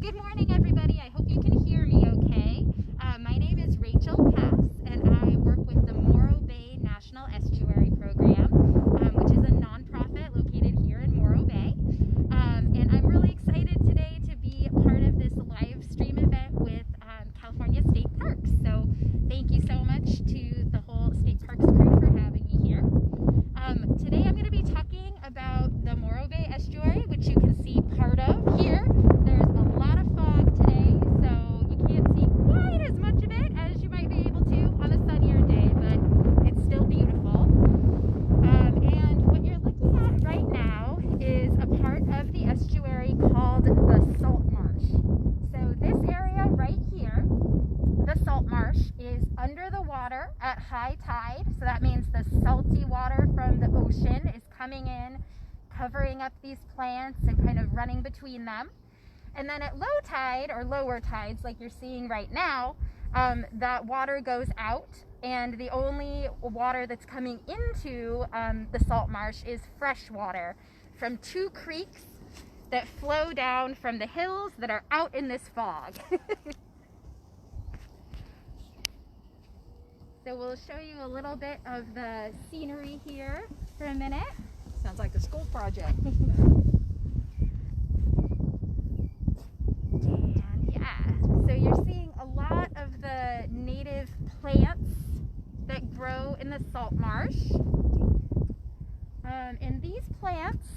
Good morning, everybody. I hope you can hear me okay. My name is Rachel Pass, and I work with the Morro Bay National Estuary Program, which is a nonprofit located here in Morro Bay. And I'm really excited today to be a part of this live stream event with California State Parks. So thank you so much to the whole State Parks crew for having me here. Today I'm going to be talking about the Morro Bay Estuary, which you can see part of here. There's a lot of fog today, so you can't see quite as much of it as you might be able to on a sunnier day, but it's still beautiful. And what you're looking at right now is a part of the estuary called the Salt Marsh. So this area right here, the Salt Marsh, is under the water at high tide, so that means the salty water from the ocean is coming in, covering up these plants and kind of running between them. And then at low tide or lower tides, like you're seeing right now, that water goes out, and the only water that's coming into the salt marsh is fresh water from two creeks that flow down from the hills that are out in this fog. So we'll show you a little bit of the scenery here for a minute. Sounds like a school project. And yeah, so you're seeing a lot of the native plants that grow in the salt marsh. And these plants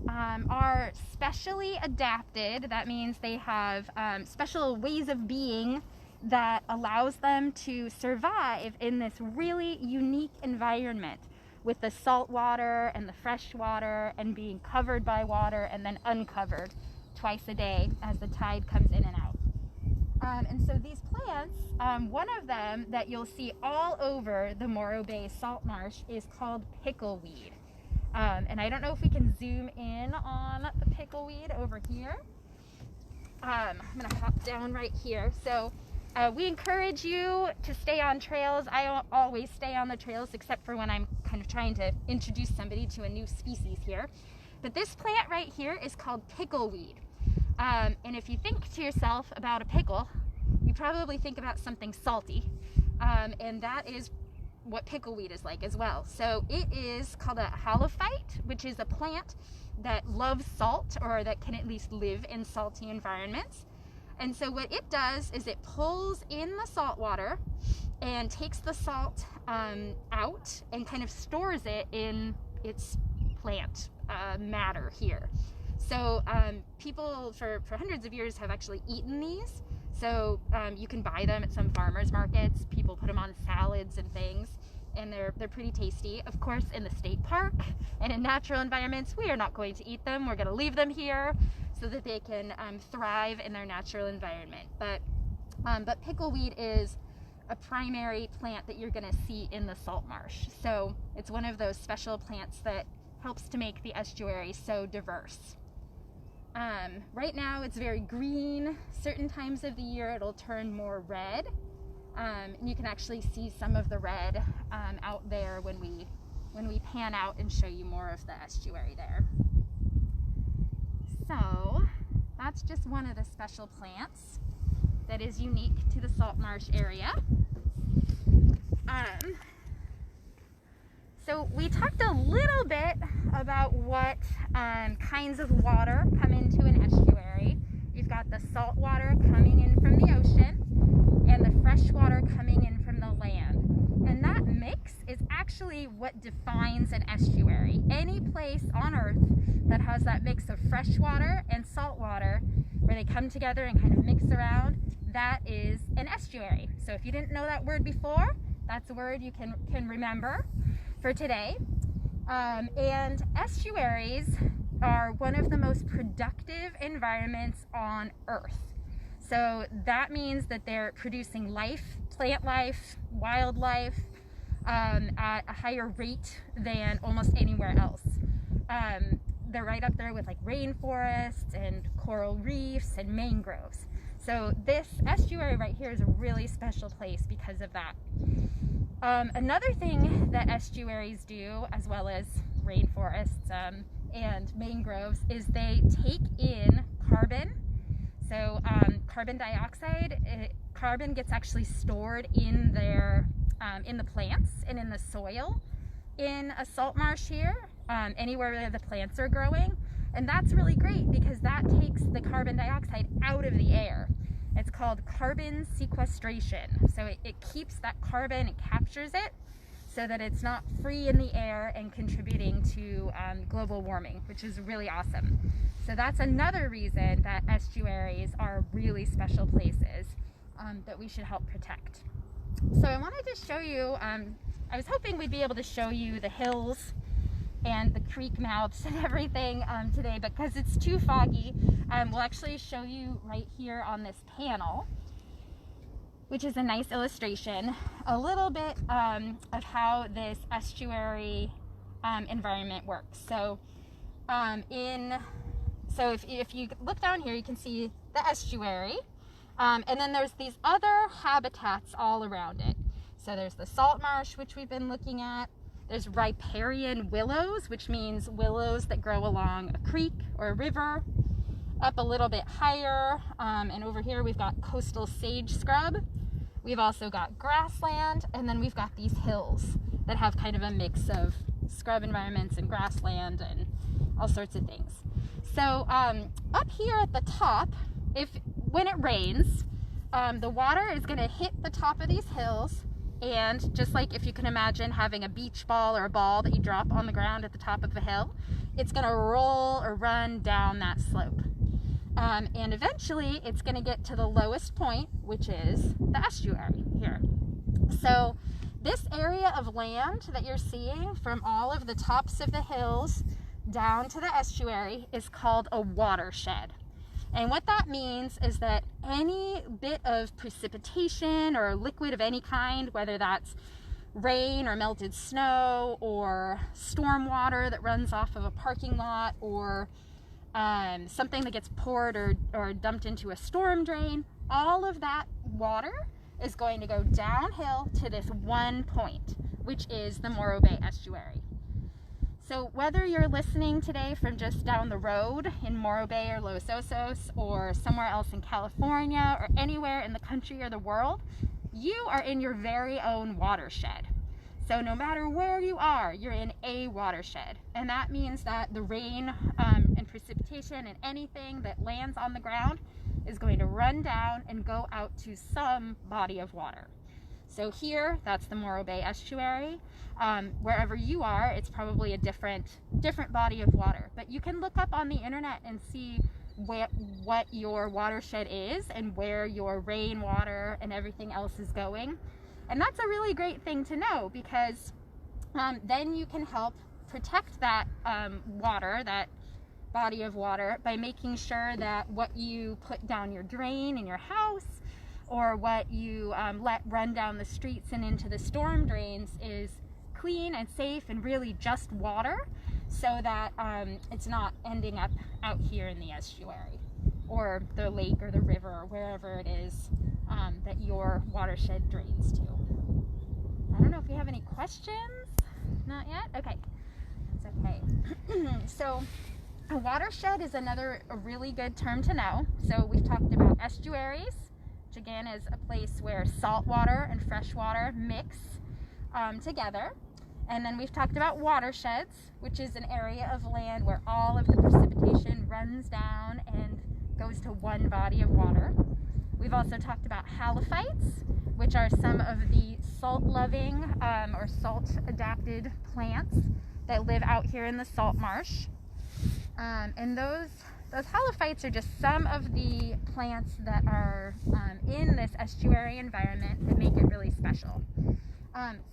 are specially adapted. That means they have special ways of being that allows them to survive in this really unique environment with the salt water and the fresh water and being covered by water and then uncovered twice a day as the tide comes in and out. And so these plants, one of them that you'll see all over the Morro Bay salt marsh is called pickle weed. And I don't know if we can zoom in on the pickle weed over here. I'm gonna hop down right here. So we encourage you to stay on trails. I always stay on the trails except for when I'm kind of trying to introduce somebody to a new species here. But this plant right here is called pickle weed. And if you think to yourself about a pickle, you probably think about something salty. And that is what pickle weed is like as well. So it is called a halophyte, which is a plant that loves salt, or that can at least live in salty environments. And so what it does is it pulls in the salt water and takes the salt out and kind of stores it in its plant matter here. So people for hundreds of years have actually eaten these. So you can buy them at some farmers markets. People put them on salads and things, and they're pretty tasty. Of course, in the state park and in natural environments, we are not going to eat them. We're going to leave them here so that they can thrive in their natural environment. But pickleweed is a primary plant that you're going to see in the salt marsh. So it's one of those special plants that helps to make the estuary so diverse. Right now it's very green. Certain times of the year it'll turn more red. And you can actually see some of the red out there when we pan out and show you more of the estuary there. So that's just one of the special plants that is unique to the salt marsh area. So we talked a little bit about what kinds of water come into an estuary. You've got the salt water coming in from the ocean and the fresh water coming in from the land. And that mix is actually what defines an estuary. Any place on Earth that has that mix of fresh water and salt water, where they come together and kind of mix around, that is an estuary. So if you didn't know that word before, that's a word you can remember for today. And estuaries are one of the most productive environments on Earth. So that means that they're producing life, plant life, wildlife, at a higher rate than almost anywhere else. They're right up there with like rainforests and coral reefs and mangroves. So this estuary right here is a really special place because of that. Another thing that estuaries do, as well as rainforests and mangroves, is they take in carbon. So carbon dioxide. Carbon gets actually stored in the plants and in the soil in a salt marsh here, anywhere where the plants are growing. And that's really great because that takes the carbon dioxide out of the air. It's called carbon sequestration. So it keeps that carbon, it captures it so that it's not free in the air and contributing to global warming, which is really awesome. So that's another reason that estuaries are really special places that we should help protect. So I wanted to show you, I was hoping we'd be able to show you the hills and the creek mouths and everything today, but because it's too foggy, we'll actually show you right here on this panel, which is a nice illustration, a little bit of how this estuary environment works. So if you look down here, you can see the estuary, and then there's these other habitats all around it. So there's the salt marsh, which we've been looking at. There's riparian willows, which means willows that grow along a creek or a river. Up a little bit higher, and over here we've got coastal sage scrub. We've also got grassland, and then we've got these hills that have kind of a mix of scrub environments and grassland and all sorts of things. So up here at the top, when it rains, the water is going to hit the top of these hills, and just like if you can imagine having a beach ball or a ball that you drop on the ground at the top of a hill, it's going to roll or run down that slope. And eventually it's going to get to the lowest point, which is the estuary here. So this area of land that you're seeing from all of the tops of the hills down to the estuary is called a watershed. And what that means is that any bit of precipitation or liquid of any kind, whether that's rain or melted snow or storm water that runs off of a parking lot or something that gets poured or dumped into a storm drain, all of that water is going to go downhill to this one point, which is the Morro Bay Estuary. So whether you're listening today from just down the road in Morro Bay or Los Osos or somewhere else in California or anywhere in the country or the world, you are in your very own watershed. So no matter where you are, you're in a watershed. And that means that the rain and precipitation and anything that lands on the ground is going to run down and go out to some body of water. So here, that's the Morro Bay Estuary. Wherever you are, it's probably a different body of water. But you can look up on the internet and see what your watershed is and where your rainwater and everything else is going. And that's a really great thing to know, because then you can help protect that water, that body of water, by making sure that what you put down your drain in your house or what you let run down the streets and into the storm drains is clean and safe and really just water, so that it's not ending up out here in the estuary or the lake or the river or wherever it is that your watershed drains to. I don't know if you have any questions. Not yet? Okay. That's okay. So a watershed is a really good term to know. So we've talked about estuaries, which again is a place where salt water and fresh water mix together. And then we've talked about watersheds, which is an area of land where all of the precipitation runs down and goes to one body of water. We've also talked about halophytes, which are some of the salt-loving or salt-adapted plants that live out here in the salt marsh. And those halophytes are just some of the plants that are in this estuary environment that make it really special.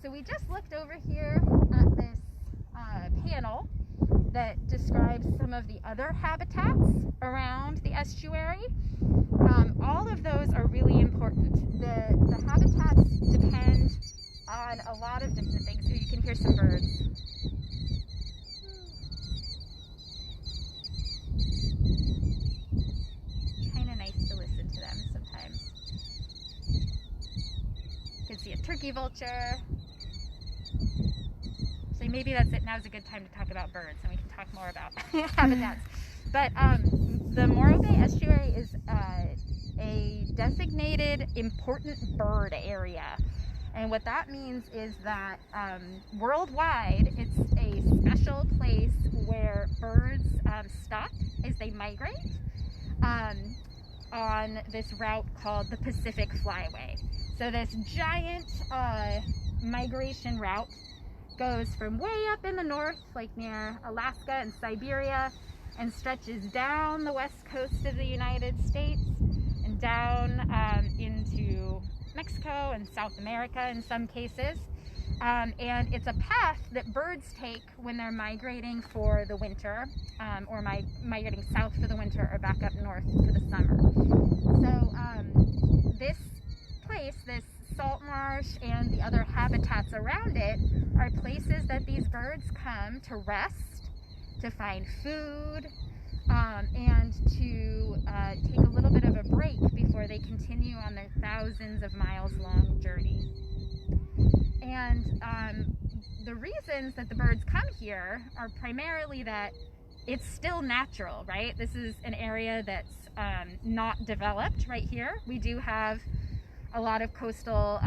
So we just looked over here at this panel that describes some of the other habitats around the estuary. All of those are really important. The habitats depend on a lot of different things. So you can hear some birds. Kind of nice to listen to them sometimes. You can see a turkey vulture. So maybe that's it. Now's a good time to talk about birds, and we can talk more about habitats. But the Morro Bay Estuary is a designated important bird area. And what that means is that worldwide, it's a special place where birds stop as they migrate on this route called the Pacific Flyway. So this giant migration route goes from way up in the north, like near Alaska and Siberia, and stretches down the west coast of the United States and down into Mexico and South America in some cases. And it's a path that birds take when they're migrating for the winter, or migrating south for the winter or back up north for the summer. So this place, this Salt Marsh and the other habitats around it, are places that these birds come to rest, to find food, and to take a little bit of a break before they continue on their thousands of miles long journey. And the reasons that the birds come here are primarily that it's still natural, right? This is an area that's not developed right here. We do have a lot of coastal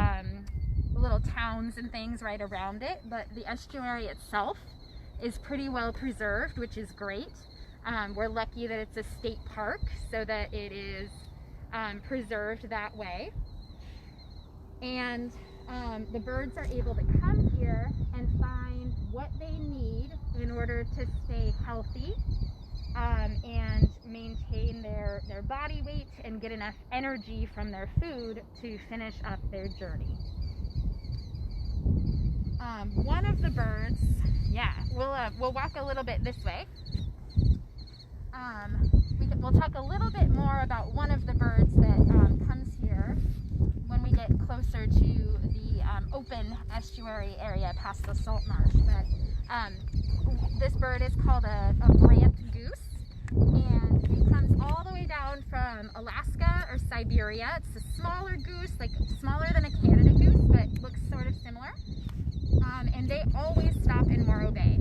little towns and things right around it, but the estuary itself is pretty well preserved, which is great. We're lucky that it's a state park so that it is preserved that way. And the birds are able to come here and find what they need in order to stay healthy and maintain their body weight and get enough energy from their food to finish up their journey. One of the birds, we'll walk a little bit this way. We'll talk a little bit more about one of the birds that comes here when we get closer to the open estuary area past the Salt Marsh. But this bird is called a brant goose, and it comes all the way down from Alaska or Siberia. It's a smaller goose, like smaller than a Canada goose, but looks sort of similar. And they always stop in Morro Bay.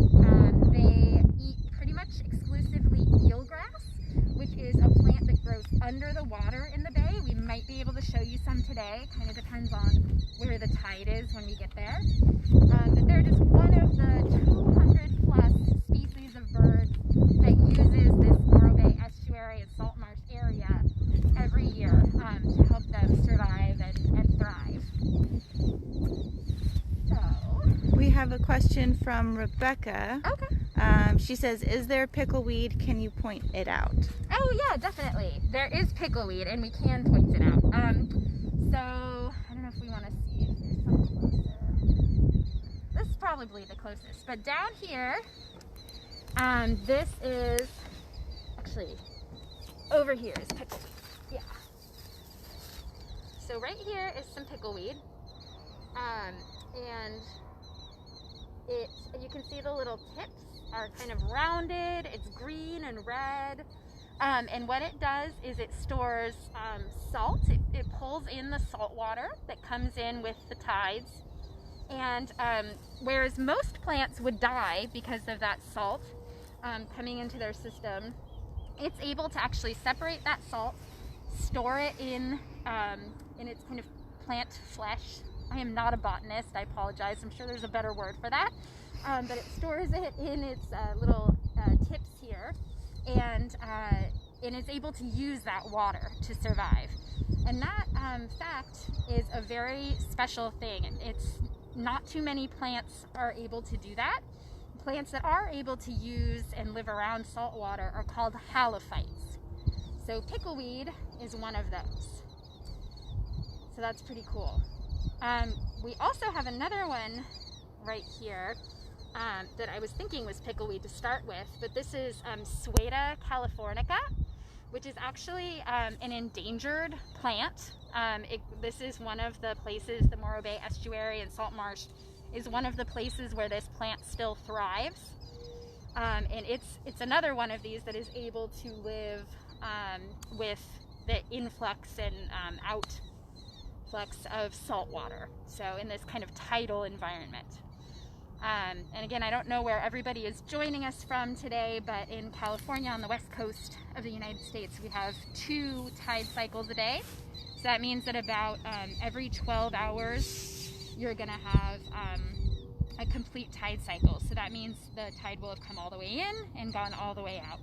They eat pretty much exclusively eelgrass, which is a plant that grows under the water in the bay. We might be able to show you some today. Kind of depends on where the tide is when we get there. But they're just one of the 200 plus species of birds that uses this Morro Bay Estuary and Salt Marsh area every year to help them survive and thrive. We have a question from Rebecca. Okay. She says, is there pickle weed? Can you point it out? Oh yeah, definitely. There is pickle weed and we can point it out. So, I don't know if we want to see if there's something closer. This is probably the closest. But down here, this is, actually, over here is pickle weed. Yeah. So right here is some pickle weed. And you can see the little tips are kind of rounded. It's green and red. And what it does is it stores salt. It pulls in the salt water that comes in with the tides. And whereas most plants would die because of that salt coming into their system, it's able to actually separate that salt, store it in its kind of plant flesh. I am not a botanist, I apologize. I'm sure there's a better word for that. But it stores it in its little tips here, and is able to use that water to survive. And that fact is a very special thing. It's not too many plants are able to do that. Plants that are able to use and live around salt water are called halophytes. So pickleweed is one of those. So that's pretty cool. We also have another one right here that I was thinking was pickleweed to start with, but this is Sueta Californica, which is actually an endangered plant. This is one of the places, the Morro Bay Estuary and Salt Marsh is one of the places where this plant still thrives. And it's another one of these that is able to live with the influx and outflux of salt water, so in this kind of tidal environment. And again, I don't know where everybody is joining us from today, but in California on the west coast of the United States, we have 2 tide cycles a day. So that means that about every 12 hours, you're going to have a complete tide cycle. So that means the tide will have come all the way in and gone all the way out.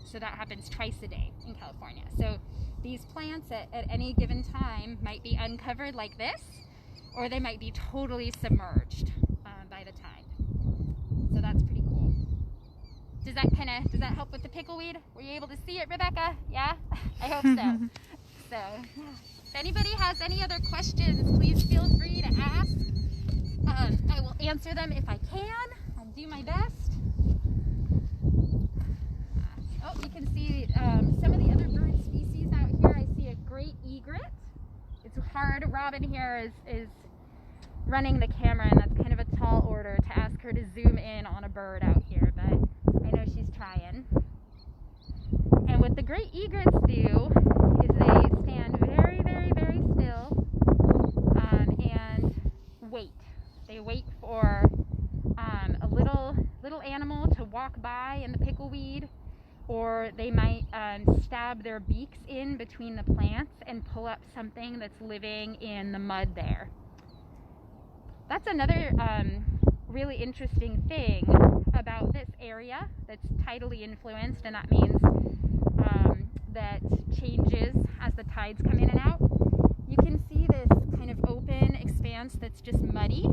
So that happens twice a day in California. So these plants at any given time might be uncovered like this, or they might be totally submerged by the tide. So that's pretty cool. Does that help with the pickleweed? Were you able to see it, Rebecca? Yeah? I hope so. So, if anybody has any other questions, please feel free to ask. I will answer them if I can. I'll do my best. Oh, you can see some of the other bird species out here. I see a great egret. It's hard. Robin here is running the camera, and that's kind of a tall order to ask her to zoom in on a bird out here, but I know she's trying. And what the great egrets do is they stand very, very, very still and wait. They wait for a little animal to walk by in the pickleweed, or they might stab their beaks in between the plants and pull up something that's living in the mud there. That's another really interesting thing about this area that's tidally influenced, and that means that changes as the tides come in and out. You can see this kind of open expanse that's just muddy,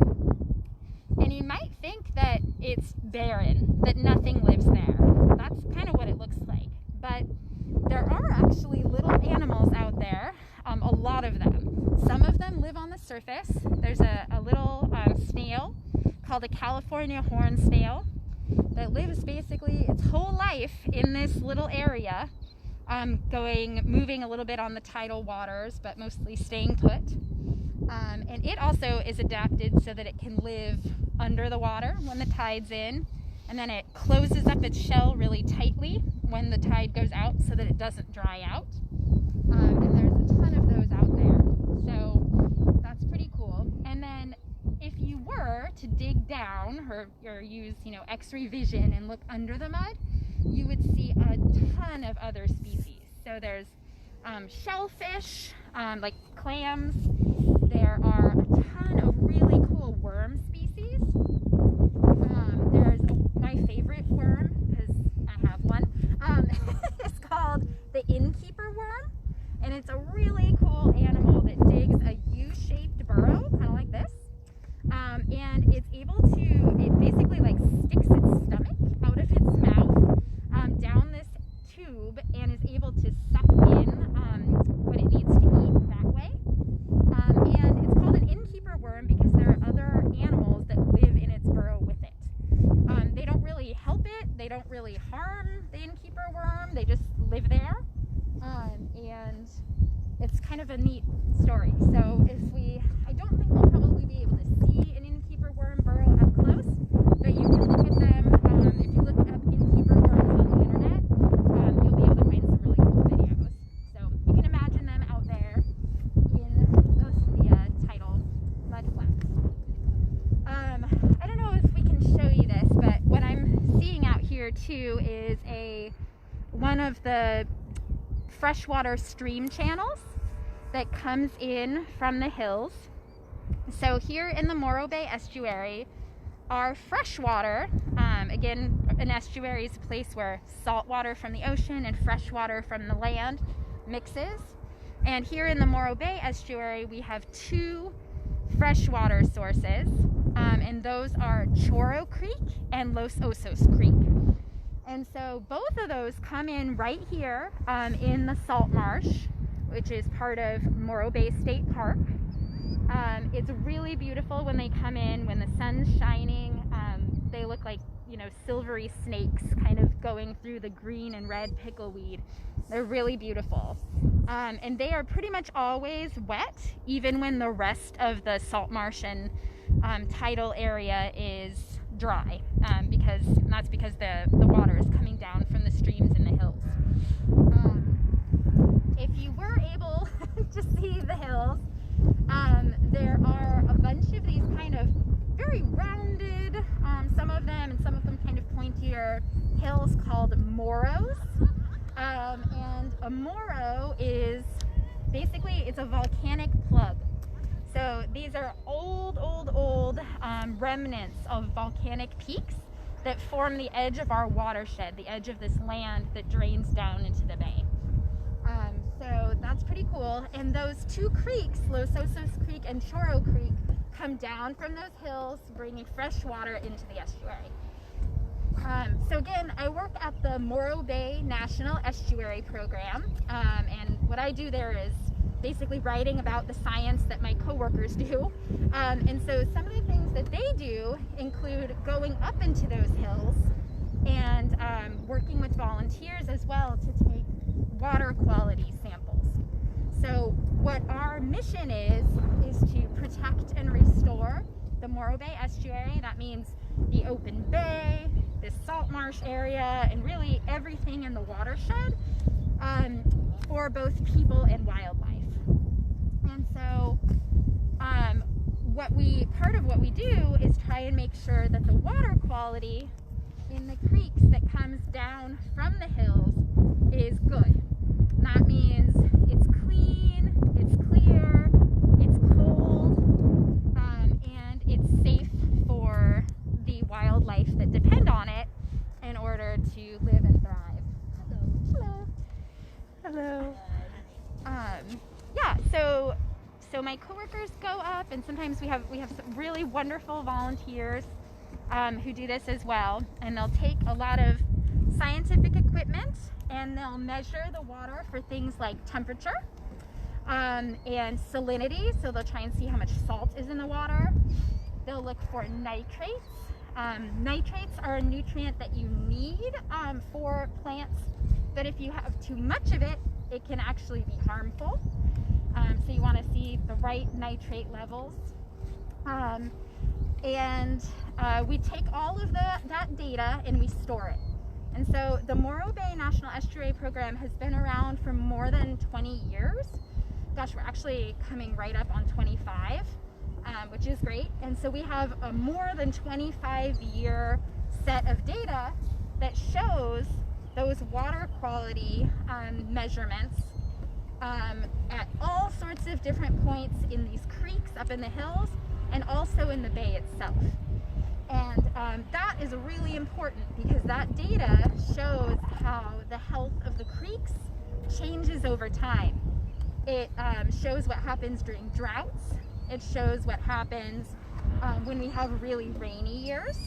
and you might think that it's barren, that nothing lives there. That's kind of what it looks like. But there are actually little animals out there, a lot of them. Some of them live on the surface. There's a little snail called a California horned snail that lives basically its whole life in this little area, moving a little bit on the tidal waters, but mostly staying put. And it also is adapted so that it can live under the water when the tide's in, and then it closes up its shell really tightly when the tide goes out so that it doesn't dry out. And there's a ton of those out there. So that's pretty cool. And then if you were to dig down or use, X-ray vision and look under the mud, you would see a ton of other species. So there's shellfish, like clams. There are a ton of really cool worm species. There's my favorite worm, because I have one. It's called the Innkeeper Worm, and it's a really cool animal that digs a U-shaped burrow, kind of like this. And it's able to, it basically sticks its stomach out of its mouth down this tube, and is able to suck in what it needs to eat that way. And it's called an innkeeper worm because there are other animals that live in its burrow with it. They don't really help it, they don't really harm the innkeeper worm, they just live there. And it's kind of a neat story. So I don't think we'll probably be able to see an innkeeper worm burrow up close, but you can look at them. If you look up innkeeper worms on the internet, you'll be able to find some really cool videos. So you can imagine them out there in most of the tidal mud flats. I don't know if we can show you this, but what I'm seeing out here too is one of the freshwater stream channels that comes in from the hills. So here in the Morro Bay Estuary, our freshwater, again, an estuary is a place where salt water from the ocean and fresh water from the land mixes. And here in the Morro Bay Estuary, we have two freshwater sources, and those are Chorro Creek and Los Osos Creek. And so both of those come in right here in the Salt Marsh, which is part of Morro Bay State Park. It's really beautiful when they come in, when the sun's shining. They look like, silvery snakes kind of going through the green and red pickleweed. They're really beautiful. And they are pretty much always wet, even when the rest of the Salt Marsh and tidal area is dry, that's because the water is coming down from the streams in the hills. If you were able to see the hills, there are a bunch of these kind of very rounded, some of them kind of pointier hills called Morrows. And a Morrow is basically it's a volcanic plug. So these are old remnants of volcanic peaks that form the edge of our watershed, the edge of this land that drains down into the bay. So that's pretty cool. And those two creeks, Los Osos Creek and Chorro Creek, come down from those hills, bringing fresh water into the estuary. So again, I work at the Morro Bay National Estuary Program, and what I do there is basically writing about the science that my coworkers do. And so some of the things that they do include going up into those hills and working with volunteers as well to take water quality samples. So what our mission is to protect and restore the Morro Bay Estuary. That means the open bay, this salt marsh area, and really everything in the watershed for both people and wildlife. And so part of what we do is try and make sure that the water quality in the creeks that comes down from the hills is good. And that means it's clean, it's clear, it's cold, and it's safe for the wildlife that depend on it in order to live and thrive. Hello. Hello. Yeah, so my coworkers go up, and sometimes we have some really wonderful volunteers who do this as well, and they'll take a lot of scientific equipment and they'll measure the water for things like temperature and salinity. So they'll try and see how much salt is in the water. They'll look for nitrates. Nitrates are a nutrient that you need for plants, but if you have too much of it, it can actually be harmful. So you want to see the right nitrate levels. We take all of that data and we store it. And so the Morro Bay National Estuary Program has been around for more than 20 years. Gosh, we're actually coming right up on 25, which is great. And so we have a more than 25-year set of data that shows those water quality measurements at all sorts of different points in these creeks up in the hills and also in the bay itself. And that is really important because that data shows how the health of the creeks changes over time. It shows what happens during droughts. It shows what happens when we have really rainy years.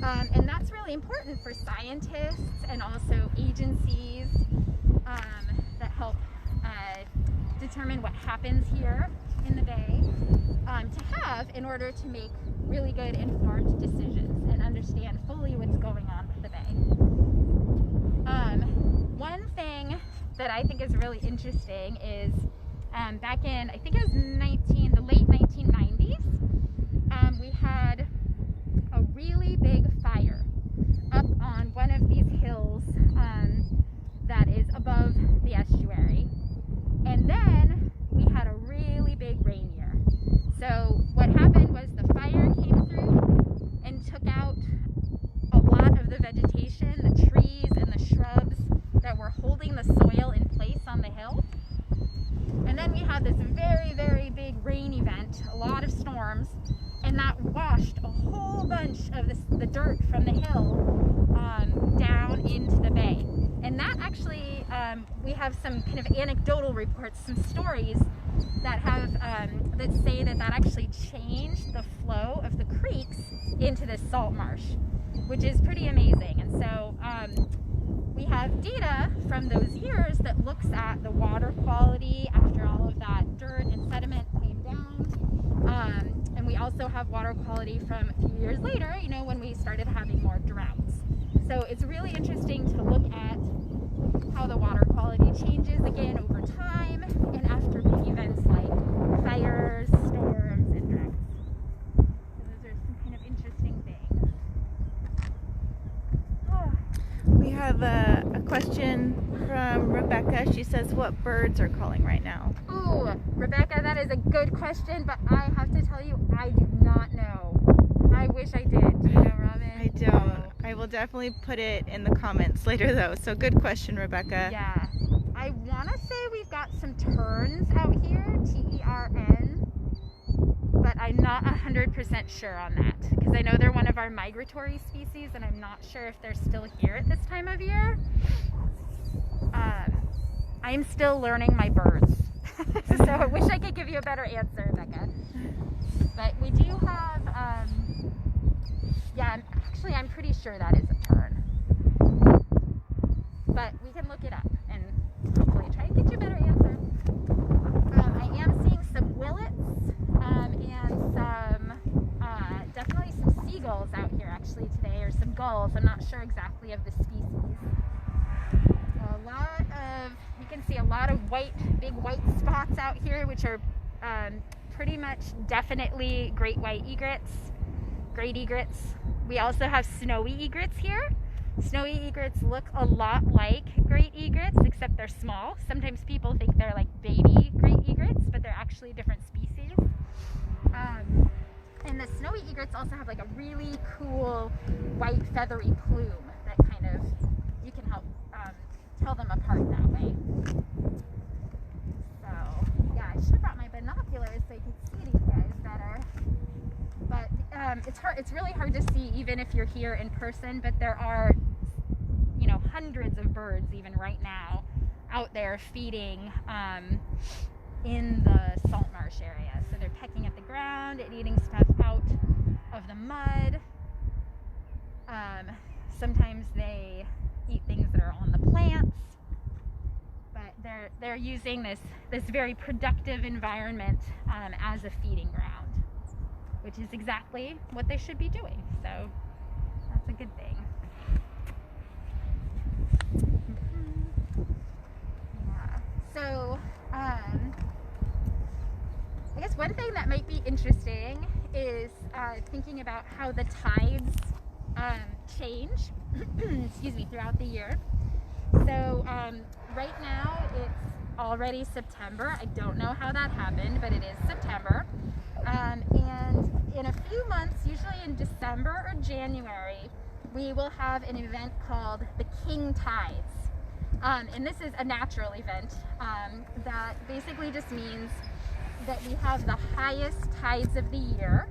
And that's really important for scientists and also agencies that help determine what happens here in the bay to have in order to make really good informed decisions and understand fully what's going on with the bay. One thing that I think is really interesting is back in, I think it was the late 1990s, we had a really big fire up on one of these hills that is above the estuary. And then we had a really big rain year. So what happened was the fire came through and took out a lot of the vegetation, the trees and the shrubs that were holding the soil in place on the hill. And then we had this very, very big rain event, a lot of storms, and that washed a whole bunch of the dirt from the hill down into the bay. And that actually, we have some kind of anecdotal reports, some stories that have that say that actually changed the flow of the creeks into this salt marsh, which is pretty amazing. And so we have data from those years that looks at the water quality after all of that dirt and sediment came down. And we also have water quality from a few years later, you know, when we started having more droughts. So it's really interesting to look at how the water quality changes again over time and after big events like fires, storms, and droughts. So those are some kind of interesting things. We have a question from Rebecca. She says, what birds are calling right now? Ooh, Rebecca, that is a good question, but I have to tell you, I do not know. I wish I did. Do you know, Robin? I don't. I will definitely put it in the comments later, though. So good question, Rebecca. Yeah. I want to say we've got some terns out here, T-E-R-N, but I'm not 100% sure on that because I know they're one of our migratory species and I'm not sure if they're still here at this time of year. I'm still learning my birds, so I wish I could give you a better answer, Becca. But we do have, yeah, I'm pretty sure that is a tern. But we can look it up and hopefully try and get you a better answer. I am seeing some willets and some, definitely some seagulls out here actually today, or some gulls. I'm not sure exactly of the species. A lot of, you can see a lot of big white spots out here, which are pretty much definitely great white egrets, great egrets. We also have snowy egrets here. Snowy egrets look a lot like great egrets, except they're small. Sometimes people think they're like baby great egrets, but they're actually different species. And the snowy egrets also have like a really cool white feathery plume that kind of, you can help tell them apart that way. So yeah, I should have brought my binoculars so you could see these guys better. But it's really hard to see even if you're here in person, but there are, you know, hundreds of birds even right now out there feeding in the Salt Marsh area. So they're pecking at the ground and eating stuff out of the mud. Sometimes they eat things that are on the plants, but they're using this very productive environment as a feeding ground, which is exactly what they should be doing. So that's a good thing. Yeah. So I guess one thing that might be interesting is thinking about how the tides change excuse me, throughout the year. So right now it's already September. I don't know how that happened, but it is September. And in a few months, usually in December or January, we will have an event called the King Tides. And this is a natural event that basically just means that we have the highest tides of the year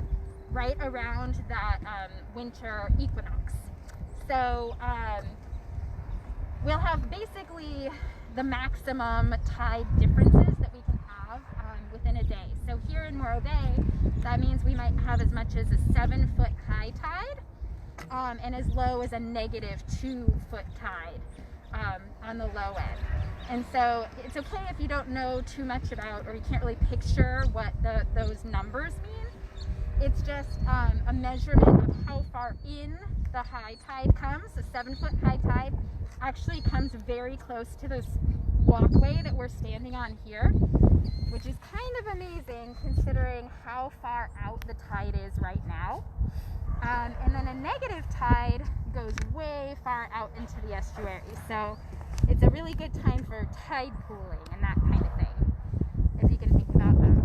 right around that winter equinox. So we'll have basically the maximum tide differences that we can have within a day. So here in Morro Bay, that means we might have as much as a 7-foot high tide and as low as a -2-foot tide on the low end. And so it's okay if you don't know too much about, or you can't really picture what those numbers mean. It's just a measurement of how far in the high tide comes. The 7-foot high tide actually comes very close to this walkway that we're standing on here, which is kind of amazing considering how far out the tide is right now. And then a negative tide goes way far out into the estuary. So it's a really good time for tide pooling and that kind of thing, if you can think about that.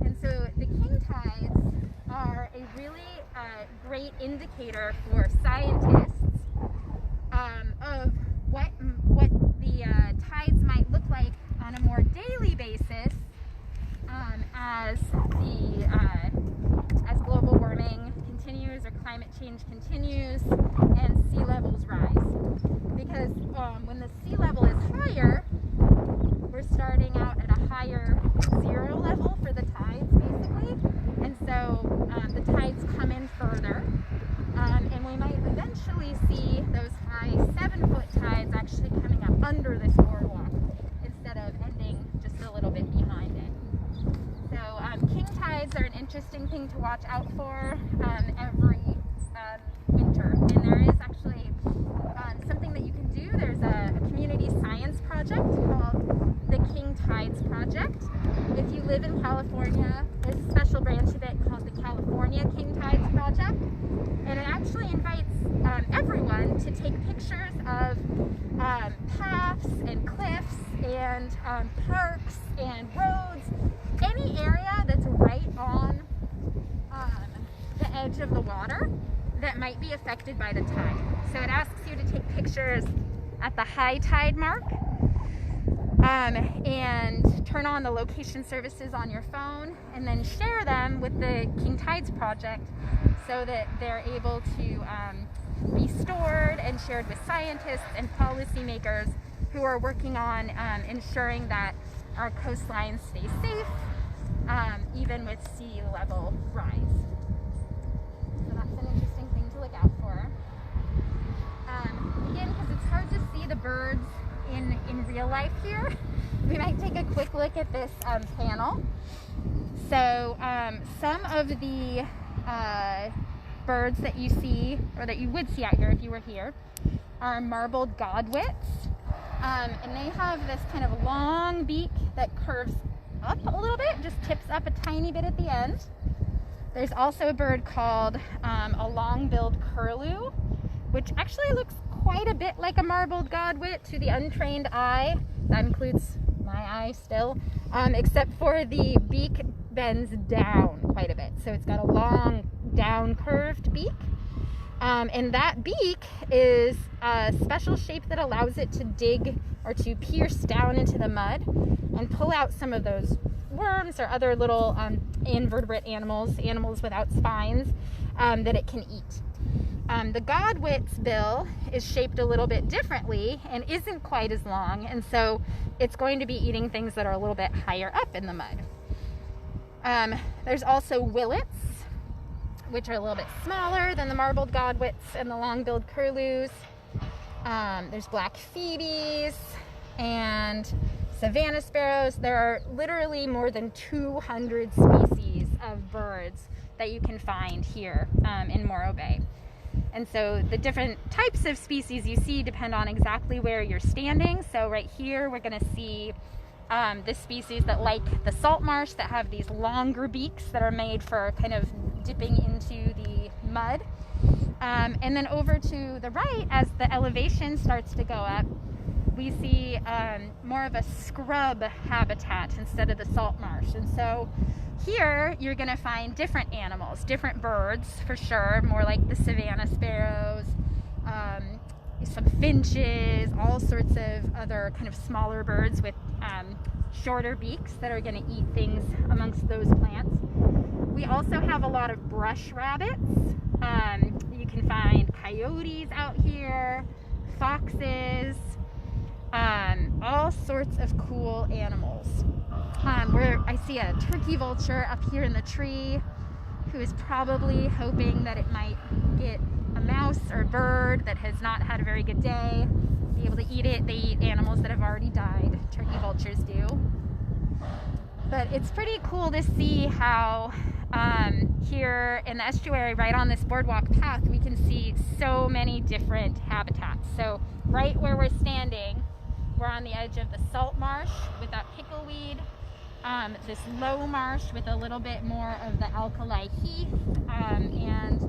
And so the king tides are a really great indicator for scientists of what the tides might look like on a more daily basis as global warming continues or climate change continues and sea levels rise. Because when the sea level is higher, we're starting out at a higher zero level for the tides, basically. And so the tides come in further. And we might eventually see those high 7-foot tides actually coming up under this boardwalk instead of ending just a little bit behind it. So king tides are an interesting thing to watch out for every winter. And there is actually something that you can do. There's a community science project called the King Tides Project. If you live in California, there's a special branch of it called the California King Tides Project. And it actually invites everyone to take pictures of paths and cliffs and parks and roads, any area that's right on the edge of the water that might be affected by the tide. So it asks you to take pictures at the high tide mark and turn on the location services on your phone, and then share them with the King Tides Project so that they're able to be stored and shared with scientists and policymakers who are working on ensuring that our coastlines stay safe, even with sea level rise. So that's an interesting thing to look out for. Again, because it's hard to see the birds in real life here, we might take a quick look at this panel. So some of the birds that you see, or that you would see out here if you were here, are marbled godwits. And they have this kind of long beak that curves up a little bit, just tips up a tiny bit at the end. There's also a bird called a long-billed curlew, which actually looks quite a bit like a marbled godwit to the untrained eye. That includes my eye still, except for the beak bends down quite a bit. So it's got a long down curved beak. And that beak is a special shape that allows it to dig or to pierce down into the mud and pull out some of those worms or other little invertebrate animals without spines that it can eat. The godwit's bill is shaped a little bit differently and isn't quite as long, and so it's going to be eating things that are a little bit higher up in the mud. There's also willets, which are a little bit smaller than the marbled godwits and the long-billed curlews. There's black phoebes and savanna sparrows. There are literally more than 200 species of birds that you can find here in Morro Bay. And so the different types of species you see depend on exactly where you're standing. So right here we're going to see the species that like the salt marsh that have these longer beaks that are made for kind of dipping into the mud. And then over to the right, as the elevation starts to go up, we see more of a scrub habitat instead of the salt marsh. And so here you're going to find different animals, different birds for sure, more like the savanna sparrows, some finches, all sorts of other kind of smaller birds with shorter beaks that are going to eat things amongst those plants. We also have a lot of brush rabbits. You can find coyotes out here, foxes, all sorts of cool animals. I see a turkey vulture up here in the tree who is probably hoping that it might get a mouse or a bird that has not had a very good day, be able to eat it. They eat animals that have already died. Turkey vultures do. But it's pretty cool to see how here in the estuary, right on this boardwalk path, we can see so many different habitats. So right where we're standing, we're on the edge of the salt marsh with that pickle weed, this low marsh with a little bit more of the alkali heath, and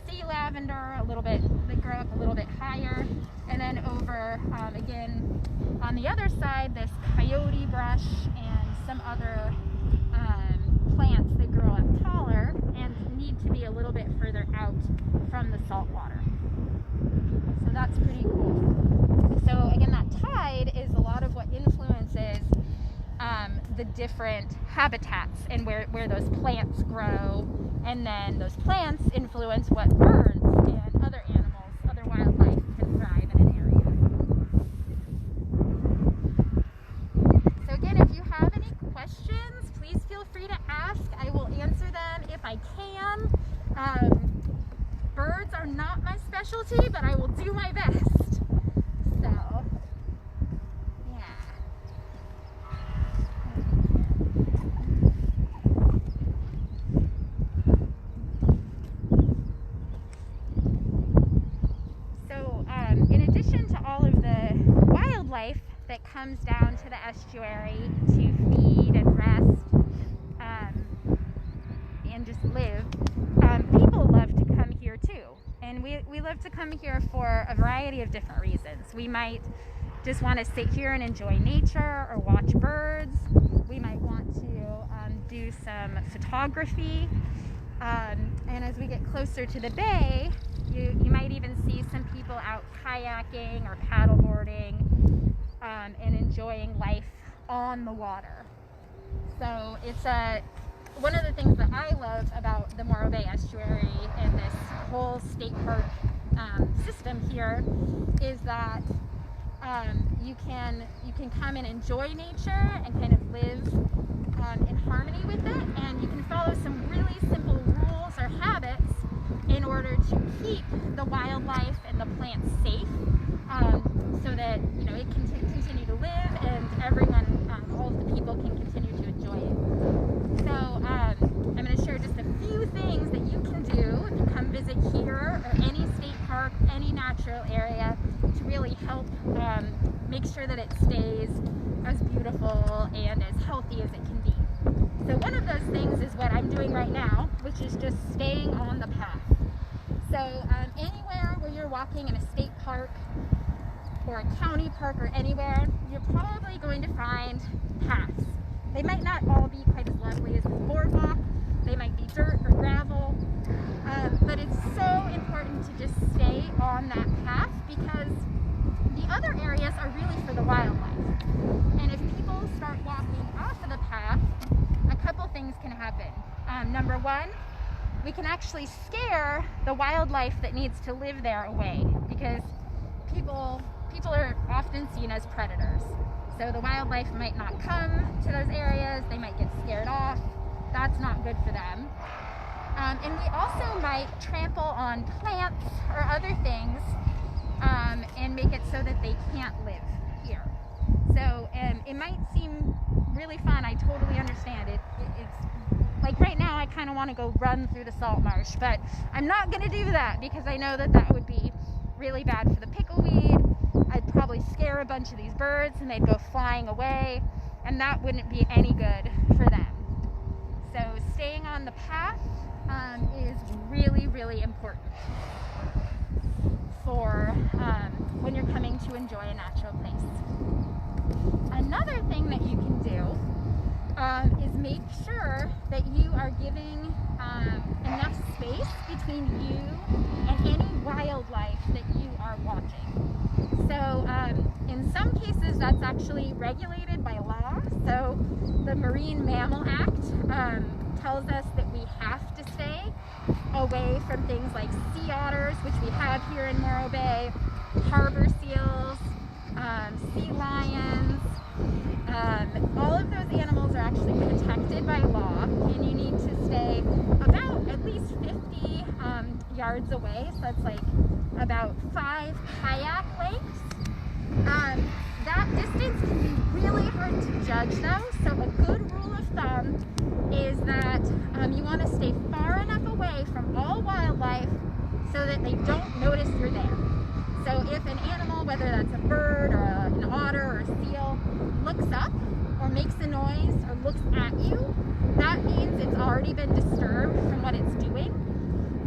sea lavender, a little bit, they grow up a little bit higher. And then over, again, on the other side, this coyote brush and some other plants that grow up taller and need to be a little bit further out from the salt water. So that's pretty cool. So again, that tide is a lot of what influences the different habitats and where those plants grow, and then those plants influence what birds and other animals, other wildlife can thrive in an area. So again, if you have any questions, please feel free to ask. I will answer them if I can. Birds are not my specialty, but I will do my best. So, yeah. So, in addition to all of the wildlife that comes down to the estuary to feed and rest and just live, people love to come here too. And we love to come here for a variety of different reasons. We might just want to sit here and enjoy nature or watch birds. We might want to do some photography. And as we get closer to the bay, you might even see some people out kayaking or paddleboarding and enjoying life on the water. So it's one of the things that I love about the Morro Bay Estuary and this whole state park system here is that you can come and enjoy nature and kind of live in harmony with it, and you can follow some really simple rules or habits in order to keep the wildlife and the plants safe, so that it can continue to live and everyone, all of the people, can continue to enjoy it. So I'm going to share just a few things that you can do if you come visit here or any state park, any natural area, to really help make sure that it stays as beautiful and as healthy as it can be. So one of those things is what I'm doing right now, which is just staying on the path. So anywhere where you're walking in a state park or a county park or anywhere, you're probably going to find paths. They might not all be quite as lovely as the boardwalk. They might be dirt or gravel, but it's so important to just stay on that path, because the other areas are really for the wildlife. And if people start walking off of the path, a couple things can happen. Number one, we can actually scare the wildlife that needs to live there away, because people are often seen as predators. So the wildlife might not come to those areas, they might get scared off. That's not good for them. And we also might trample on plants or other things and make it so that they can't live here. So it might seem really fun, I totally understand it. It's like right now I kind of want to go run through the Salt Marsh, but I'm not going to do that because I know that that would be really bad for the pickle weed. I'd probably scare a bunch of these birds and they'd go flying away, and that wouldn't be any good for them. So staying on the path is really, really important for when you're coming to enjoy a natural place. Another thing that you can do is make sure that you are giving enough space between you and any wildlife that you are watching. So in some cases that's actually regulated by law. So the Marine Mammal Act tells us that we have to stay away from things like sea otters, which we have here in Morro Bay, harbor seals, sea lions. All of those animals are actually protected by law, and you need to stay about at least 50 yards away. So that's like about 5 kayak lengths. That distance can be really hard to judge though, so a good rule of thumb is that you want to stay far enough away from all wildlife so that they don't notice you're there. So if an animal, whether that's a bird or an otter or a seal, looks up or makes a noise or looks at you, that means it's already been disturbed from what it's doing,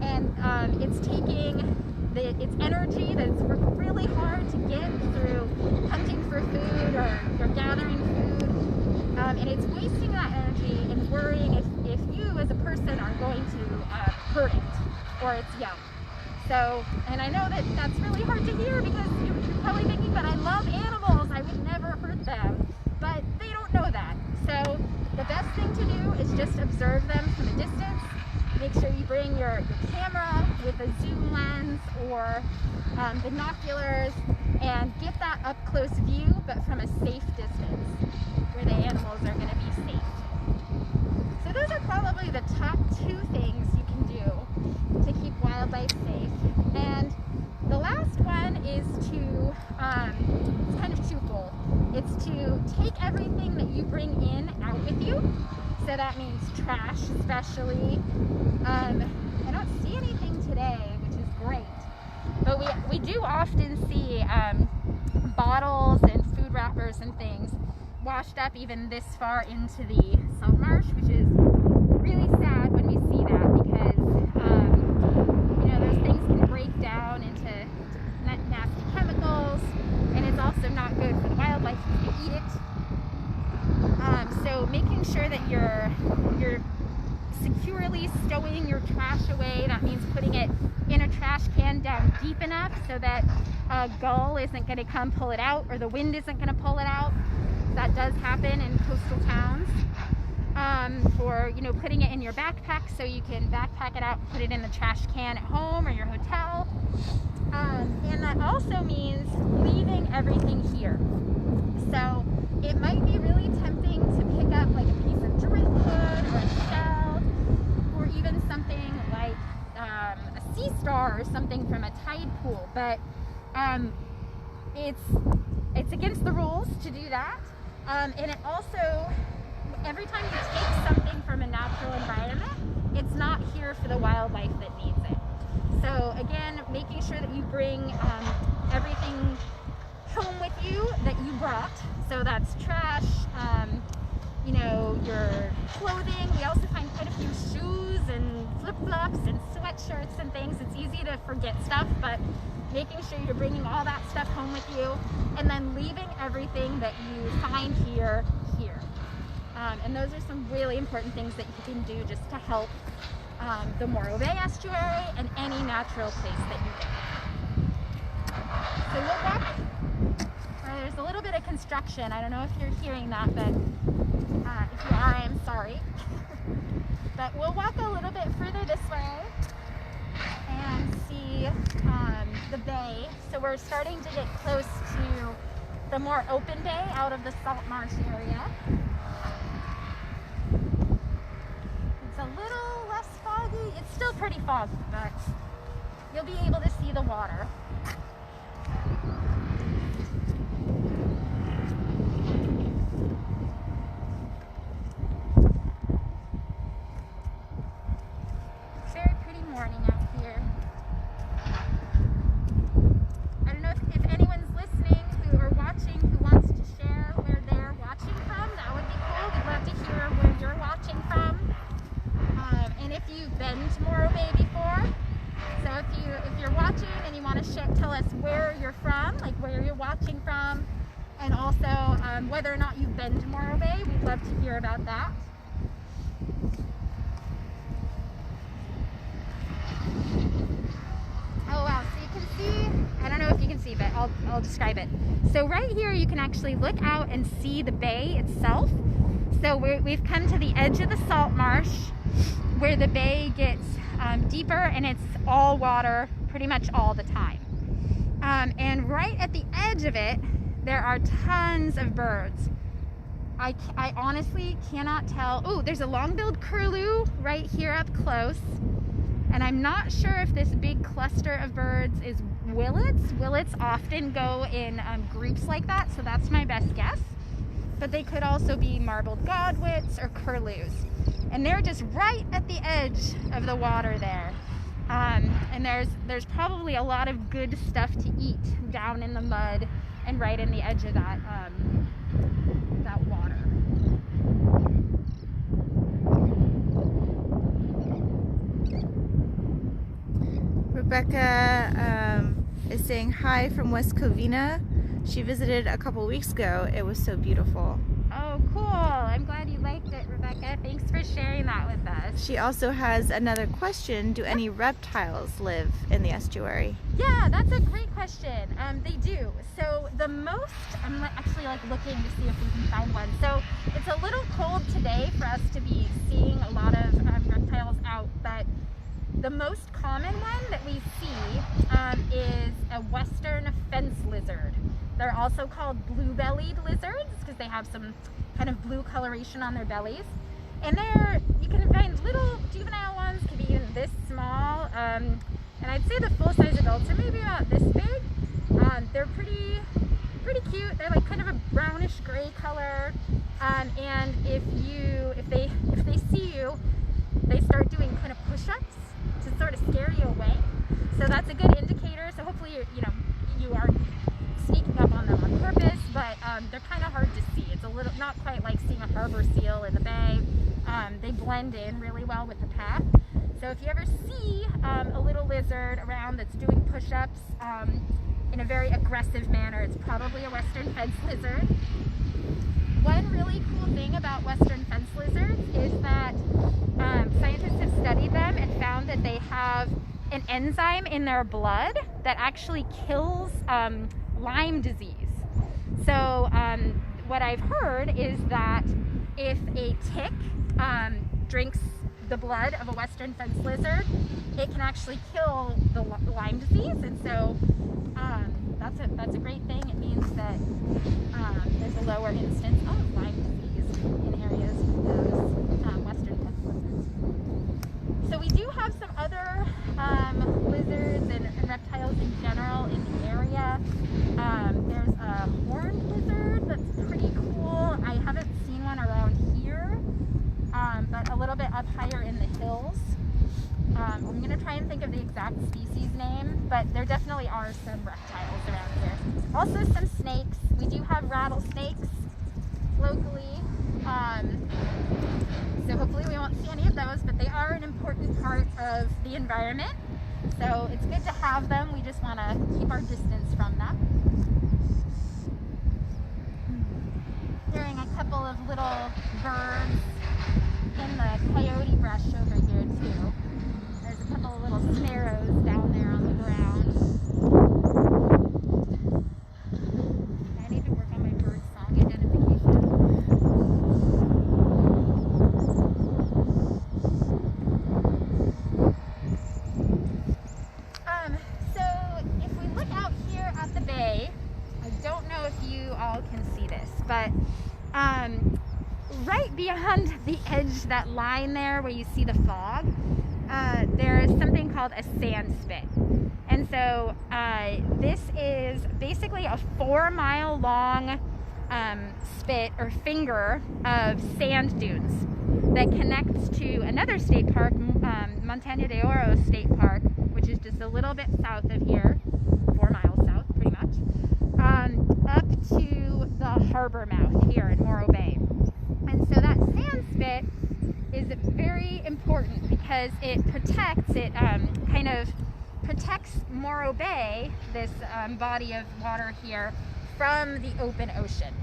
and it's taking its energy that it's worked really hard to get through hunting for food or gathering food, and it's wasting that energy and worrying if you as a person are going to hurt it or its young. So, and I know that that's really hard to hear because you're probably thinking, but I love animals, I would never hurt them. But they don't know that. So the best thing to do is just observe them from a distance. Make sure you bring your camera with a zoom lens or binoculars and get that up close view, but from a safe distance where the animals are going to be safe. So those are probably the top 2 things you can do to keep wildlife safe. And the last one is to, it's kind of twofold. It's to take everything that you bring in out with you. So that means trash especially. I don't see anything today, which is great. But we do often see bottles and food wrappers and things washed up even this far into the Salt Marsh, which is really sad when we see that because, those things can break down into nasty chemicals, and it's also not good for the wildlife if you eat it. So making sure that you're securely stowing your trash away. That means putting it in a trash can down deep enough so that a gull isn't going to come pull it out, or the wind isn't going to pull it out. That does happen in coastal towns. Or, you know, putting it in your backpack so you can backpack it out and put it in the trash can at home or your hotel. And that also means leaving everything here. So it might be really tempting to pick up like a piece of driftwood or a shell, or even something like a sea star or something from a tide pool. But it's against the rules to do that. And it also, every time you take something from a natural environment, it's not here for the wildlife that needs it. So again, making sure that you bring everything home with you that you brought. So that's trash, you know, your clothing. We also find quite a few shoes and flip-flops and sweatshirts and things. It's easy to forget stuff, but making sure you're bringing all that stuff home with you, and then leaving everything that you find here. And those are some really important things that you can do just to help the Morro Bay Estuary and any natural place that you go. So we'll walk. There's a little bit of construction. I don't know if you're hearing that, but if you are, I'm sorry. But we'll walk a little bit further this way and see the bay. So we're starting to get close to the more open bay out of the Salt Marsh area. It's a little less foggy. It's still pretty foggy, but you'll be able to see the water. Very pretty morning out here. I don't know if anyone's listening or watching who wants to share where they're watching from. That would be cool. We'd love to hear where you're watching from. And if you've been to Morro Bay before, so if you're watching and you want to tell us where you're from, like where you're watching from, and also whether or not you've been to Morro Bay, we'd love to hear about that. Oh wow, so you can see, I don't know if you can see, but I'll describe it. So right here you can actually look out and see the bay itself. So we've come to the edge of the Salt Marsh, where the bay gets deeper, and it's all water pretty much all the time. And right at the edge of it, there are tons of birds. I honestly cannot tell. Oh, there's a long-billed curlew right here up close. And I'm not sure if this big cluster of birds is willets. Willets often go in groups like that, so that's my best guess. But they could also be marbled godwits or curlews. And they're just right at the edge of the water there. And there's probably a lot of good stuff to eat down in the mud and right in the edge of that water. Rebecca is saying hi from West Covina. She visited a couple weeks ago. It was so beautiful. Oh, cool. I'm glad you liked it, Rebecca. Thanks for sharing that with us. She also has another question. Do any reptiles live in the estuary? Yeah, that's a great question. They do. So the most, I'm actually looking to see if we can find one. So it's a little cold today for us to be seeing a lot of reptiles out, but the most common one that we see is a western fence lizard. They're also called blue-bellied lizards because they have some kind of blue coloration on their bellies. And you can find little juvenile ones, could be even this small. And I'd say the full-size adults are maybe about this big. They're pretty cute. They're like kind of a brownish gray color. And if they see you, they start doing kind of push-ups to sort of scare you away. So that's a good indicator. So hopefully you aren't sneaking up on them on purpose, but they're kind of hard to see. It's a little, not quite like seeing a harbor seal in the bay. They blend in really well with the path. So if you ever see a little lizard around that's doing push-ups in a very aggressive manner, it's probably a western fence lizard. one really cool thing about western fence lizards is that scientists have studied them and found that they have an enzyme in their blood that actually kills Lyme disease. So what I've heard is that if a tick drinks the blood of a western fence lizard, it can actually kill the Lyme disease, and so that's a great thing. It means that there's a lower instance of Lyme disease in areas with those western fence lizards. So we do have some other lizards and reptiles in general in the area. There's a horned lizard that's pretty cool. I haven't seen one around here, but a little bit up higher in the hills. I'm going to try and think of the exact species name, but there definitely are some reptiles around here. Also some snakes. We do have rattlesnakes locally. So hopefully we won't see any of those, but they are an important part of the environment. So it's good to have them. We just want to keep our distance from them. Hearing a couple of little birds in the coyote brush over here too. There's a couple of little sparrows down there on the ground. I need to work on my bird song identification. So if we look out here at the bay, I don't know if you all can see this, but right beyond the edge, that line there where you see the fog, there is something called a sand spit. And so this is basically a 4-mile long spit or finger of sand dunes that connects to another state park, Montaña de Oro State Park, which is just a little bit south of here, 4 miles south pretty much, up to the harbor mouth here in Morro Bay. And so that sand spit is very important because it kind of protects Morro Bay, this body of water here, from the open ocean.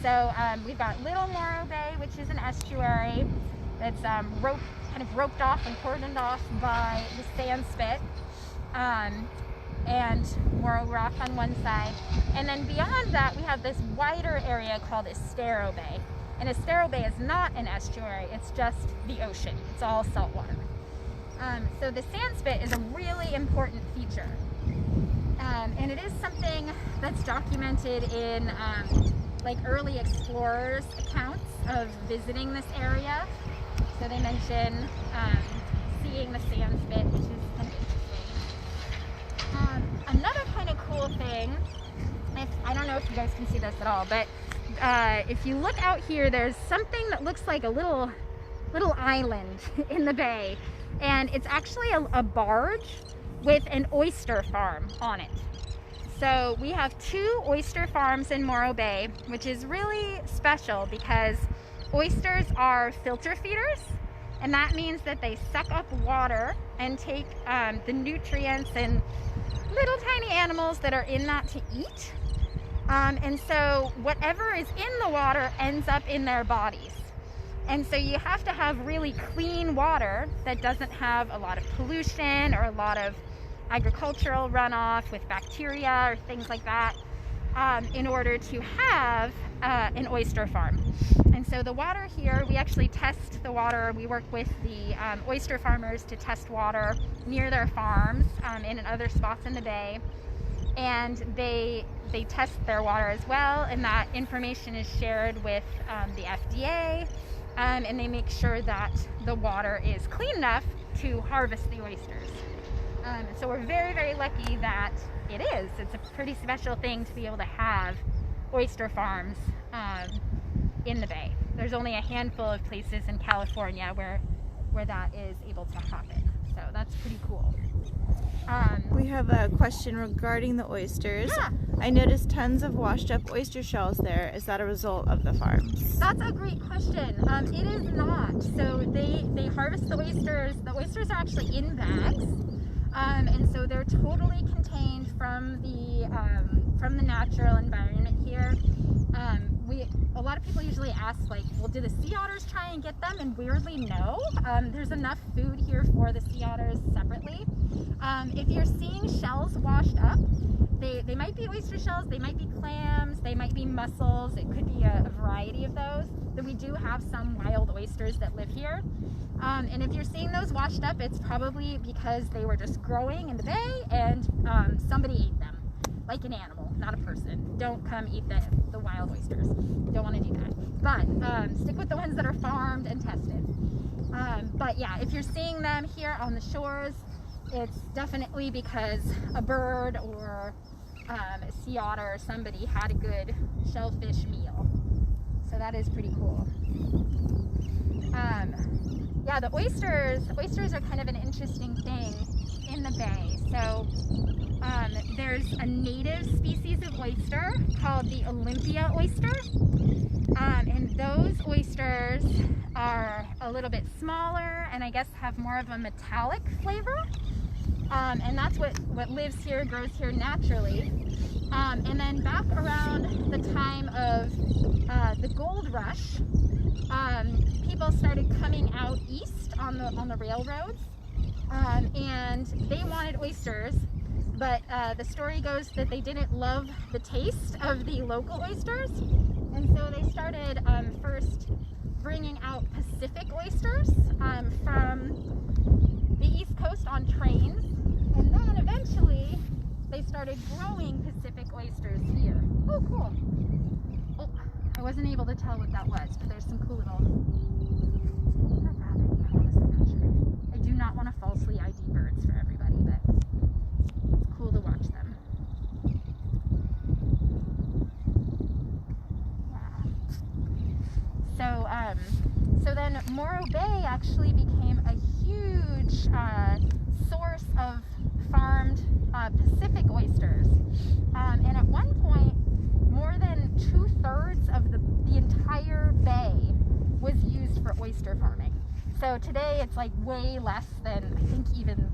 So we've got Little Morro Bay, which is an estuary that's kind of roped off and cordoned off by the sand spit and Morro Rock on one side. And then beyond that, we have this wider area called Estero Bay. And Estero Bay is not an estuary, it's just the ocean. It's all salt water. So the sand spit is a really important feature. And it is something that's documented in like early explorers' accounts of visiting this area. So they mention seeing the sand spit, which is kind of interesting. Another kind of cool thing, I don't know if you guys can see this at all, but if you look out here, there's something that looks like a little island in the bay, and it's actually a barge with an oyster farm on it. So we have 2 oyster farms in Morro Bay, which is really special because oysters are filter feeders, and that means that they suck up water and take the nutrients and little tiny animals that are in that to eat. And so whatever is in the water ends up in their bodies. And so you have to have really clean water that doesn't have a lot of pollution or a lot of agricultural runoff with bacteria or things like that in order to have an oyster farm. And so the water here, we actually test the water. We work with the oyster farmers to test water near their farms and in other spots in the bay. And they test their water as well, and that information is shared with the FDA, and they make sure that the water is clean enough to harvest the oysters. So we're very, very lucky that it is. It's a pretty special thing to be able to have oyster farms in the bay. There's only a handful of places in California where that is able to happen. So that's pretty cool. We have a question regarding the oysters. Yeah. I noticed tons of washed up oyster shells there. Is that a result of the farms? That's a great question. It is not. So they harvest the oysters. The oysters are actually in bags, and so they're totally contained from the natural environment here. A lot of people usually ask, like, well, do the sea otters try and get them? And weirdly, no. There's enough food here for the sea otters separately. If you're seeing shells washed up, they might be oyster shells, they might be clams, they might be mussels, it could be a variety of those. But we do have some wild oysters that live here. And if you're seeing those washed up, it's probably because they were just growing in the bay and somebody ate them, like an animal, not a person. Don't come eat the wild oysters. Don't want to do that. But stick with the ones that are farmed and tested. But yeah, if you're seeing them here on the shores, it's definitely because a bird or a sea otter or somebody had a good shellfish meal. So that is pretty cool. Yeah, the oysters are kind of an interesting thing in the bay. So there's a native species of oyster called the Olympia Oyster. And those oysters are a little bit smaller and I guess have more of a metallic flavor. And that's what lives here, grows here naturally. And then back around the time of the gold rush, people started coming out east on the railroads, and they wanted oysters, but the story goes that they didn't love the taste of the local oysters, and so they started first bringing out Pacific oysters from the East Coast on trains, and then eventually they started growing Pacific oysters here. Oh, cool. Oh, I wasn't able to tell what that was, but there's some cool little... I do not want to falsely ID birds for everybody, but it's cool to watch them. Yeah. So then Morro Bay actually became a huge source of farmed Pacific oysters. And at one point, more than 2/3 of the entire bay was used for oyster farming. So today it's like way less than, I think even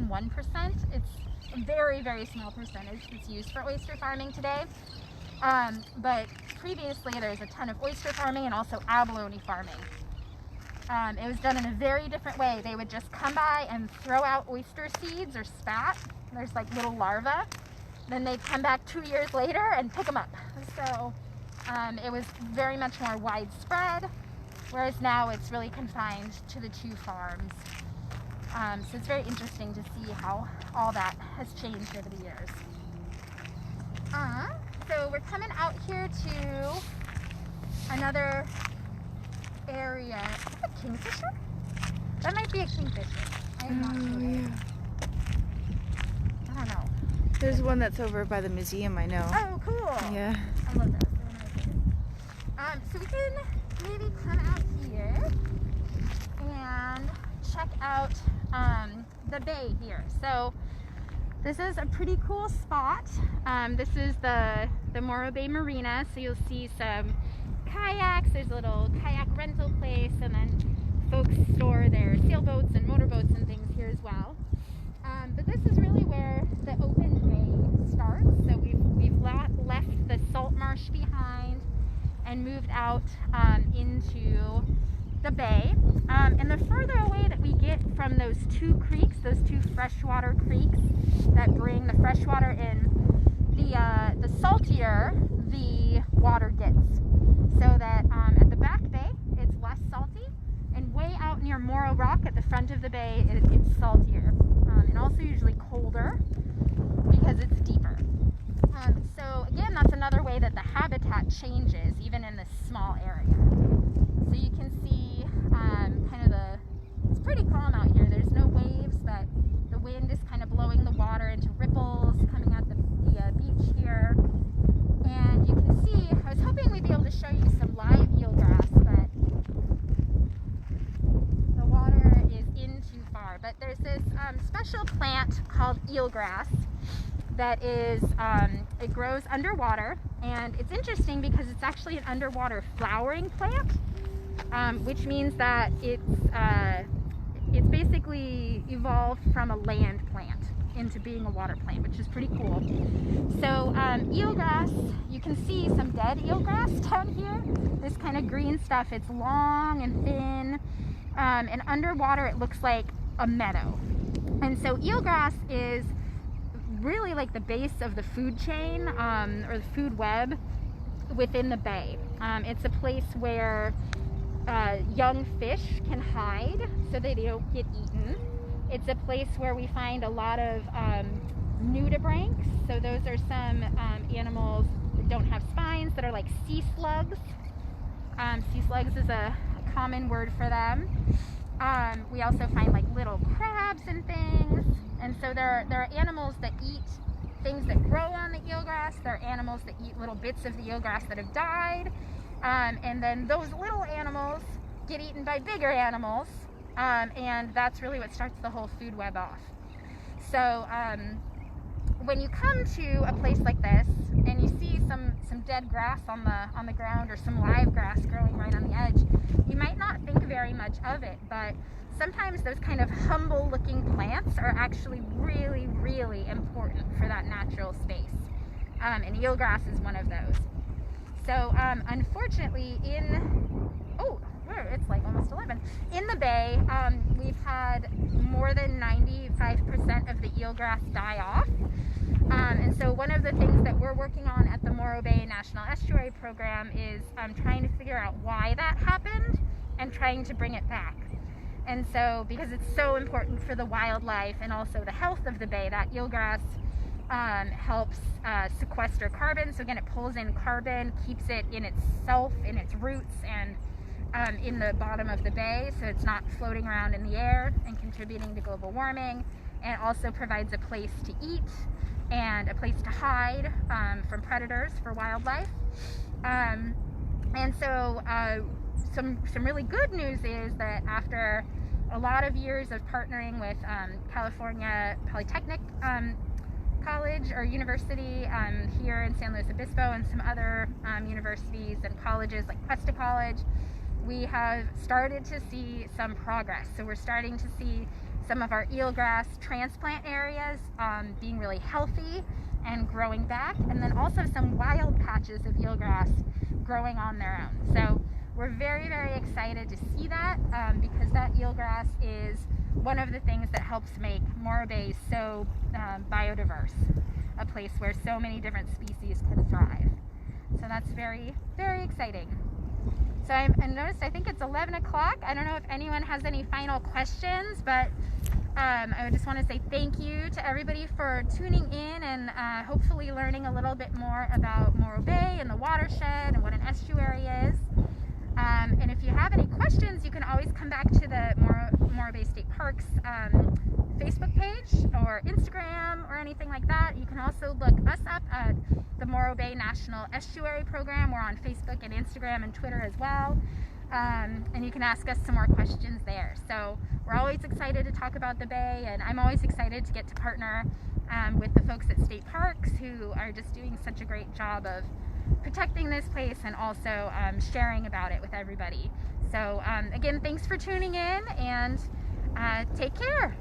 1%. It's a very, very small percentage that's used for oyster farming today. But previously there's a ton of oyster farming and also abalone farming. It was done in a very different way. They would just come by and throw out oyster seeds or spat. There's like little larvae. Then they'd come back 2 years later and pick them up. So it was very much more widespread, whereas now it's really confined to the 2 farms. So it's very interesting to see how all that has changed over the years. So we're coming out here to another area. Is that a kingfisher? That might be a kingfisher. I am not sure. Yeah. I don't know. There's one that's over by the museum, I know. Oh, cool. Yeah. I love those. So we can maybe come out here and check out the bay here. So this is a pretty cool spot. This is the Morro Bay Marina. So you'll see some kayaks. There's a little kayak rental place, and then folks store their sailboats and motorboats and things here as well. But this is really where the open bay starts. So we've left the Salt Marsh behind and moved out into the bay. And the further away that we get from those 2 creeks, those 2 freshwater creeks that bring the freshwater in, the saltier the water gets. So that at the back bay, it's less salty, and way out near Morrow Rock at the front of the bay, it's saltier, and also usually colder because it's deeper. So again, that's another way that the habitat changes, even in this small area. So you can see kind of it's pretty calm out here. There's no waves, but the wind is kind of blowing the water into ripples coming out the beach here. And you can see, I was hoping we'd be able to show you some live eelgrass, but the water is in too far. But there's this special plant called eelgrass that is, it grows underwater, and it's interesting because it's actually an underwater flowering plant, which means that it's basically evolved from a land plant. into being a water plant, which is pretty cool. So eelgrass, you can see some dead eelgrass down here. This kind of green stuff, it's long and thin, and underwater it looks like a meadow. And so eelgrass is really like the base of the food chain, or the food web within the bay. It's a place where young fish can hide so they don't get eaten. It's a place where we find a lot of nudibranchs. So those are some animals that don't have spines that are like sea slugs. Sea slugs is a common word for them. We also find like little crabs and things. And so there are animals that eat things that grow on the eelgrass. There are animals that eat little bits of the eelgrass that have died. And then those little animals get eaten by bigger animals. And that's really what starts the whole food web off. So when you come to a place like this and you see some dead grass on the ground, or some live grass growing right on the edge, you might not think very much of it, but sometimes those kind of humble looking plants are actually really, really important for that natural space. And eelgrass is one of those. So unfortunately it's like almost 11. In the bay, we've had more than 95% of the eelgrass die off. And so one of the things that we're working on at the Morro Bay National Estuary Program is trying to figure out why that happened and trying to bring it back. And so, because it's so important for the wildlife and also the health of the bay, that eelgrass helps sequester carbon. So again, it pulls in carbon, keeps it in itself, in its roots, and in the bottom of the bay, so it's not floating around in the air and contributing to global warming, and also provides a place to eat and a place to hide from predators for wildlife. And so some really good news is that after a lot of years of partnering with California Polytechnic College or University here in San Luis Obispo, and some other universities and colleges like Cuesta College, we have started to see some progress. So we're starting to see some of our eelgrass transplant areas being really healthy and growing back, and then also some wild patches of eelgrass growing on their own. So we're very, very excited to see that because that eelgrass is one of the things that helps make Morro Bay so biodiverse, a place where so many different species can thrive. So that's very, very exciting. So I noticed, I think it's 11 o'clock. I don't know if anyone has any final questions, but I would just want to say thank you to everybody for tuning in and hopefully learning a little bit more about Morro Bay and the watershed and what an estuary is. And if you have any questions, you can always come back to the Morro Bay State Parks Facebook page or Instagram or anything like that. You can also look us up at the Morro Bay National Estuary Program. We're on Facebook and Instagram and Twitter as well. And you can ask us some more questions there. So we're always excited to talk about the Bay, and I'm always excited to get to partner with the folks at State Parks, who are just doing such a great job of protecting this place and also sharing about it with everybody. So again, thanks for tuning in, and take care.